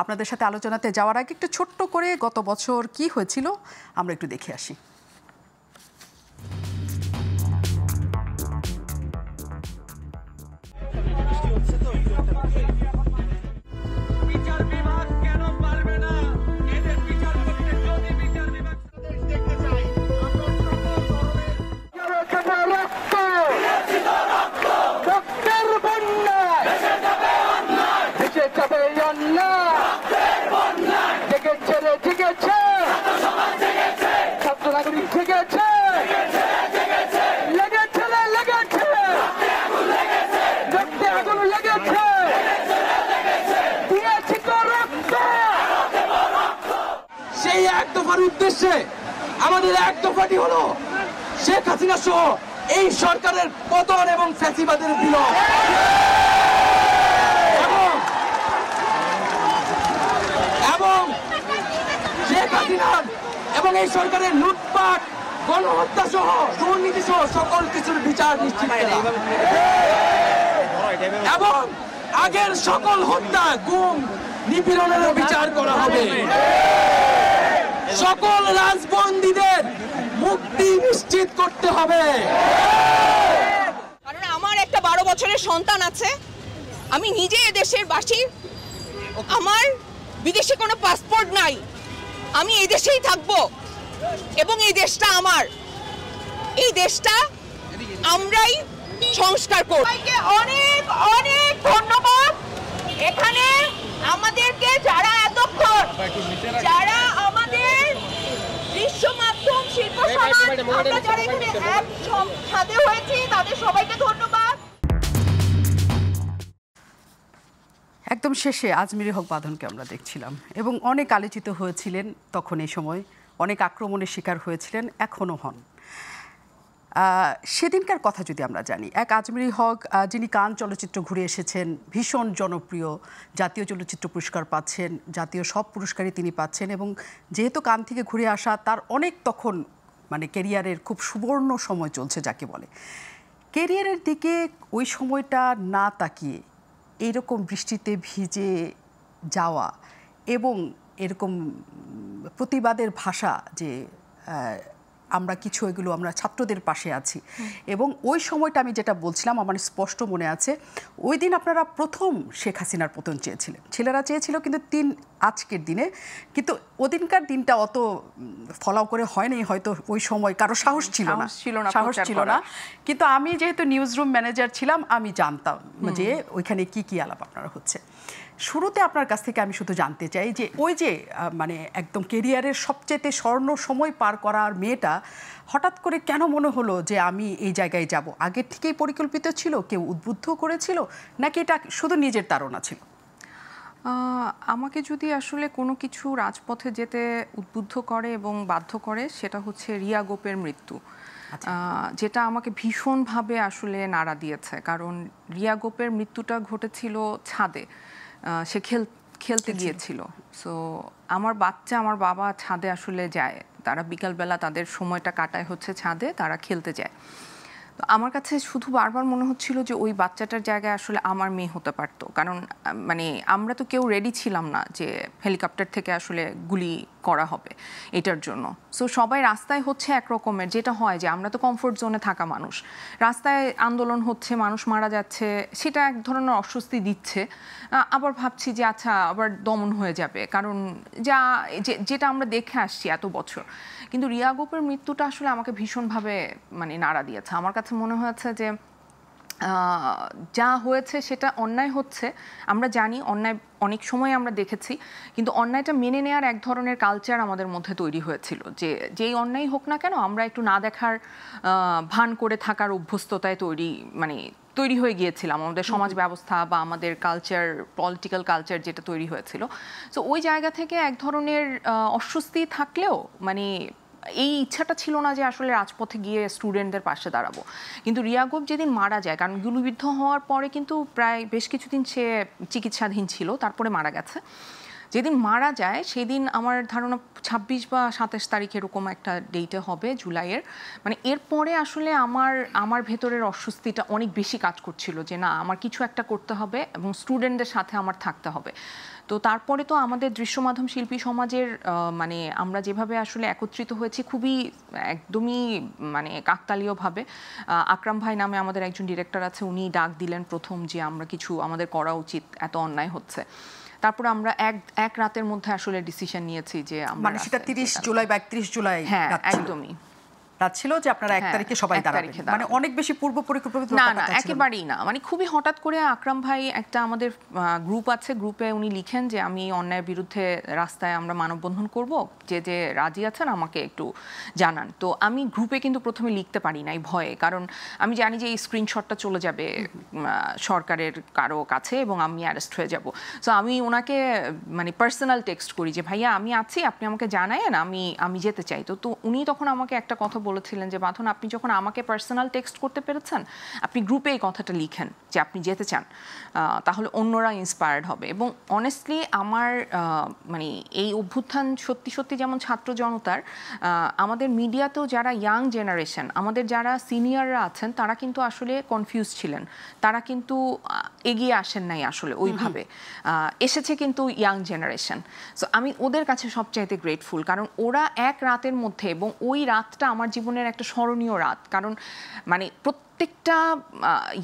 আপনাদের সাথে আলোচনাতে যাওয়ার আগে একটু ছোট্ট করে গত বছর কি হয়েছিল আমরা একটু দেখে আসি। সেই এক দফার উদ্দেশ্যে আমাদের এক দফাটি হলো শেখ হাসিনা সহ এই সরকারের পতন এবং ফ্যাসিবাদের বিলোপ এবং শেখ হাসিনা এবং এই সরকারের লুটপাট, গণহত্যা সহ দুর্নীতি সহ সকল কিছুর বিচার নিশ্চিত করা এবং আগের সকল হত্যা, গুম, নিপীড়নের বিচার করা হবে। সকল রাজবন্দীদের মুক্তি নিশ্চিত করতে হবে। কারণ আমার একটা 12 বছরের সন্তান আছে, আমি নিজে এ দেশের বাসী, আমার বিদেশে কোনো পাসপোর্ট নাই, আমি এই দেশেই থাকবো এবং এই দেশটা আমার, এই দেশটা আমরাই সংস্কার করব। অনেক অনেক ধন্যবাদ এখানে আমাদেরকে যারা এতক্ষণ, যারা আমাদের দৃশ্য মাধ্যম শিল্প সমাজ, আমরা যারা এখানে এক সাথে হয়েছি তাদের সবাইকে ধন্যবাদ। একদম শেষে আজমিরি হক বাঁধনকে আমরা দেখছিলাম এবং অনেক আলোচিত হয়েছিলেন তখন, এই সময় অনেক আক্রমণের শিকার হয়েছিলেন, এখনও হন। সেদিনকার কথা যদি আমরা জানি, এক আজমিরি হক যিনি কান চলচ্চিত্র ঘুরে এসেছেন, ভীষণ জনপ্রিয়, জাতীয় চলচ্চিত্র পুরস্কার পাচ্ছেন, জাতীয় সব পুরস্কারই তিনি পাচ্ছেন এবং যেহেতু কান থেকে ঘুরে আসা তার অনেক তখন মানে কেরিয়ারের খুব সুবর্ণ সময় চলছে যাকে বলে, কেরিয়ারের দিকে ওই সময়টা না তাকিয়ে এইরকম বৃষ্টিতে ভিজে যাওয়া এবং এরকম প্রতিবাদের ভাষা যে আমরা কিছু, এগুলো আমরা ছাত্রদের পাশে আছি এবং ওই সময়টা আমি যেটা বলছিলাম আমার স্পষ্ট মনে আছে, ওই দিন আপনারা প্রথম শেখ হাসিনার পতন চেয়েছিলেন, ছেলেরা চেয়েছিল কিন্তু আজকের দিনে, কিন্তু ওদিনকার দিনটা অত ফলাও করে হয়নি, হয়তো ওই সময় কারো সাহস ছিল না, কিন্তু আমি যেহেতু নিউজ রুম ম্যানেজার ছিলাম আমি জানতাম যে ওইখানে কি কি আলাপ আপনারা হচ্ছে। শুরুতে আপনার কাছ থেকে আমি শুধু জানতে চাই যে ওই যে মানে একদম কেরিয়ারের সবচেয়ে স্বর্ণ সময় পার করার মেয়েটা হঠাৎ করে কেন মনে হলো যে আমি এই জায়গায় যাব? আগের থেকেই পরিকল্পিত ছিল, কেউ উদ্বুদ্ধ করেছিল, নাকি এটা শুধু নিজের তাড়না ছিল? আমাকে যদি আসলে কোনো কিছু রাজপথে যেতে উদ্বুদ্ধ করে এবং বাধ্য করে সেটা হচ্ছে রিয়া গোপের মৃত্যু, যেটা আমাকে ভীষণভাবে আসলে নাড়া দিয়েছে। কারণ রিয়া গোপের মৃত্যুটা ঘটেছিল ছাদে, সে খেলতে গিয়েছিল। সো আমার বাবা ছাদে আসলে যায়, তারা বিকালবেলা তাদের সময়টা কাটায় হচ্ছে ছাদে, তারা খেলতে যায়। তো আমার কাছে শুধু বারবার মনে হচ্ছিল যে ওই বাচ্চাটার জায়গায় আসলে আমার মেয়ে হতে পারতো। কারণ মানে আমরা তো কেউ রেডি ছিলাম না যে হেলিকপ্টার থেকে আসলে গুলি করা হবে এটার জন্য। সো সবাই রাস্তায় হচ্ছে একরকমের, যেটা হয় যে আমরা তো কমফোর্ট জোনে থাকা মানুষ, রাস্তায় আন্দোলন হচ্ছে, মানুষ মারা যাচ্ছে, সেটা এক ধরনের অস্বস্তি দিচ্ছে। আবার ভাবছি যে আচ্ছা আবার দমন হয়ে যাবে, কারণ যেটা আমরা দেখে আসছি এত বছর। কিন্তু রিয়া গোপের মৃত্যুটা আসলে আমাকে ভীষণভাবে মানে নাড়া দিয়েছে। আমার কাছে মনে হয়েছে যে যা হয়েছে সেটা অন্যায় হচ্ছে, আমরা জানি অন্যায়, অনেক সময় আমরা দেখেছি, কিন্তু অন্যায়টা মেনে নেওয়ার এক ধরনের কালচার আমাদের মধ্যে তৈরি হয়েছিল যে যেই অন্যায় হোক না কেন আমরা একটু না দেখার ভান করে থাকার অভ্যস্ততায় তৈরি হয়ে গিয়েছিলাম, আমাদের সমাজ ব্যবস্থা বা আমাদের কালচার, পলিটিক্যাল কালচার যেটা তৈরি হয়েছিল। সো ওই জায়গা থেকে এক ধরনের অস্বস্তি থাকলেও মানে এই ইচ্ছাটা ছিল না যে আসলে রাজপথে গিয়ে স্টুডেন্টদের পাশে দাঁড়াবো। কিন্তু রিয়া গোপ যেদিন মারা যায়, কারণ গুলিবিদ্ধ হওয়ার পরে কিন্তু প্রায় বেশ কিছুদিন সে চিকিৎসাধীন ছিল, তারপরে মারা গেছে। যেদিন মারা যায় সেদিন আমার ধারণা 26 বা 27 তারিখ এরকম একটা ডেটে হবে জুলাইয়ের। মানে এরপরে আসলে আমার ভেতরের অস্বস্তিটা অনেক বেশি কাজ করছিল যে না আমার কিছু একটা করতে হবে এবং স্টুডেন্টদের সাথে আমার থাকতে হবে। তো তারপরে তো আমাদের দৃশ্য মাধ্যম শিল্পী সমাজের মানে আমরা যেভাবে আসলে একত্রিত হয়েছি খুবই একদমই মানে কাকতালীয়ভাবে। আকরাম ভাই নামে আমাদের একজন ডিরেক্টর আছে, উনি ডাক দিলেন প্রথম যে আমরা কিছু আমাদের করা উচিত, এত অন্যায় হচ্ছে। তারপরে আমরা এক রাতের মধ্যে আসলে ডিসিশন নিয়েছি যে আমরা মানে সেটা 30 জুলাই বা 31 জুলাই হ্যাঁ একদমই রাত ছিল যে আপনারা 1 তারিখে সবাই দাঁড়াবেন, মানে অনেক বেশি পূর্ব পরিকল্পিত না না একেবারেই না। মানে খুবই হঠাৎ করে আকরাম ভাই একটা আমাদের গ্রুপ আছে, গ্রুপে উনি লিখেন যে আমি অন্যায়ের বিরুদ্ধে রাস্তায় আমরা মানববন্ধন করব, যে যে রাজি আছেন আমাকে একটু জানান। তো আমি গ্রুপে কিন্তু প্রথমে লিখতে পারি নাই ভয়ে, কারণ আমি জানি যে এই স্ক্রিনশটটা চলে যাবে সরকারের কারো কাছে এবং আমি অ্যারেস্ট হয়ে যাব। সো আমি ওনাকে মানে পার্সোনাল টেক্সট করি যে ভাইয়া আমি আছি, আপনি আমাকে জানায়েন, আমি যেতে চাই। তো উনি তখন আমাকে একটা কথা বলেছিলেন যে বাঁধন আপনি যখন আমাকে পার্সোনাল টেক্সট করতে পেরেছেন আপনি গ্রুপে এই কথাটা লিখেন যে আপনি যেতে চান, তাহলে অন্যরা ইন্সপায়ার্ড হবে। এবং অনেস্টলি আমার মানে এই অভ্যুত্থান সত্যি সত্যি যেমন ছাত্র জনতার, আমাদের মিডিয়াতেও যারা ইয়াং জেনারেশন, আমাদের যারা সিনিয়ররা আছেন তারা কিন্তু আসলে কনফিউজ ছিলেন, তারা কিন্তু এগিয়ে আসেন নাই আসলে ওইভাবে, এসেছে কিন্তু ইয়াং জেনারেশন। সো আমি ওদের কাছে সবচাইতে গ্রেটফুল, কারণ ওরা এক রাতের মধ্যে, এবং ওই রাতটা আমার জীবনের একটা স্মরণীয় রাত, কারণ মানে প্রত্যেকটা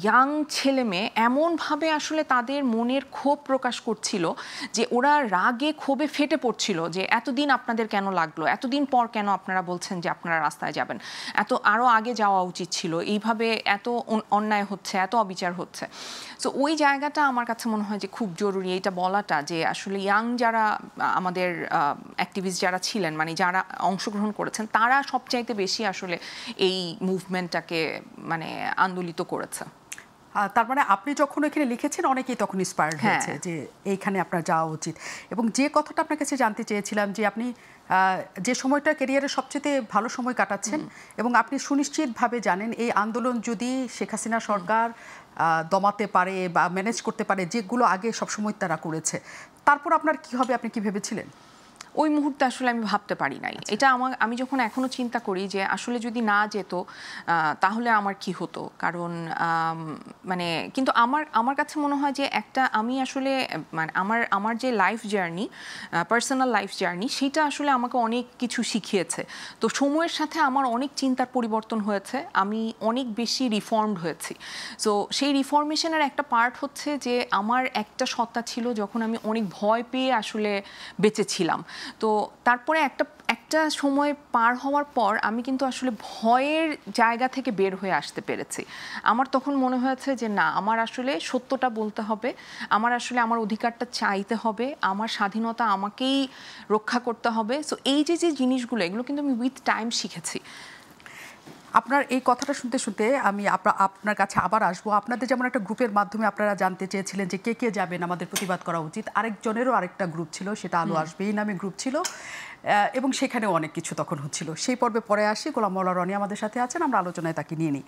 ইয়াং ছেলে মেয়ে এমনভাবে আসলে তাদের মনের ক্ষোভ প্রকাশ করছিল যে ওরা রাগে ক্ষোভে ফেটে পড়ছিল যে এতদিন আপনাদের কেন লাগলো, এতদিন পর কেন আপনারা বলছেন যে আপনারা রাস্তায় যাবেন, আরও আগে যাওয়া উচিত ছিল, এইভাবে এত অন্যায় হচ্ছে, এত অবিচার হচ্ছে। সো ওই জায়গাটা আমার কাছে মনে হয় যে খুব জরুরি এইটা বলাটা, যে আসলে ইয়াং যারা আমাদের অ্যাক্টিভিস্ট যারা ছিলেন, মানে যারা অংশগ্রহণ করেছেন, তারা সবচাইতে বেশি আসলে এই মুভমেন্টটাকে মানে আন্দোলিত করেছে। তার মানে আপনি যখন এখানে লিখেছেন অনেকেই তখন ইন্সপায়ার্ড হয়েছে যে এইখানে আপনার যাওয়া উচিত। এবং যে কথাটা আপনার কাছে জানতে চেয়েছিলাম যে আপনি যে সময়টা ক্যারিয়ারের সবচেয়ে ভালো সময় কাটাচ্ছেন এবং আপনি সুনিশ্চিতভাবে জানেন এই আন্দোলন যদি শেখ হাসিনা সরকার দমাতে পারে বা ম্যানেজ করতে পারে, যেগুলো আগে সবসময় তারা করেছে, তারপর আপনার কি হবে আপনি কি ভেবেছিলেন? ওই মুহূর্তে আসলে আমি ভাবতে পারি নাই। এটা আমি যখন এখনো চিন্তা করি যে আসলে যদি না যেত তাহলে আমার কি হতো, কারণ মানে কিন্তু আমার কাছে মনে হয় যে একটা আমি আসলে মানে আমার যে life journey, personal life journey, সেটা আসলে আমাকে অনেক কিছু শিখিয়েছে। তো সময়ের সাথে আমার অনেক চিন্তার পরিবর্তন হয়েছে, আমি অনেক বেশি রিফর্মড হয়েছি। সো সেই রিফর্মেশনের একটা পার্ট হচ্ছে যে আমার একটা সত্তা ছিল যখন আমি অনেক ভয় পেয়ে আসলে বেঁচেছিলাম। তো তারপরে একটা সময় পার হওয়ার পর আমি কিন্তু আসলে ভয়ের জায়গা থেকে বের হয়ে আসতে পেরেছি। আমার তখন মনে হয়েছে যে না, আমার আসলে সত্যটা বলতে হবে, আমার আসলে আমার অধিকারটা চাইতে হবে, আমার স্বাধীনতা আমাকেই রক্ষা করতে হবে। সো এই যে জিনিসগুলো, এগুলো কিন্তু আমি উইথ টাইম শিখেছি। আপনার এই কথাটা শুনতে শুনতে আমি আপনার কাছে আবার আসবো। আপনাদের যেমন একটা গ্রুপের মাধ্যমে আপনারা জানতে চেয়েছিলেন যে কে কে যাবেন, আমাদের প্রতিবাদ করা উচিত, আরেকজনেরও আরেকটা গ্রুপ ছিল, সেটা আলো আসবে এই নামে গ্রুপ ছিল, এবং সেখানেও অনেক কিছু তখন হচ্ছিল। সেই পর্বে পরে আসি। গোলাম মাওলা রনি আমাদের সাথে আছেন, আমরা আলোচনায় তাকে নিয়ে নিই।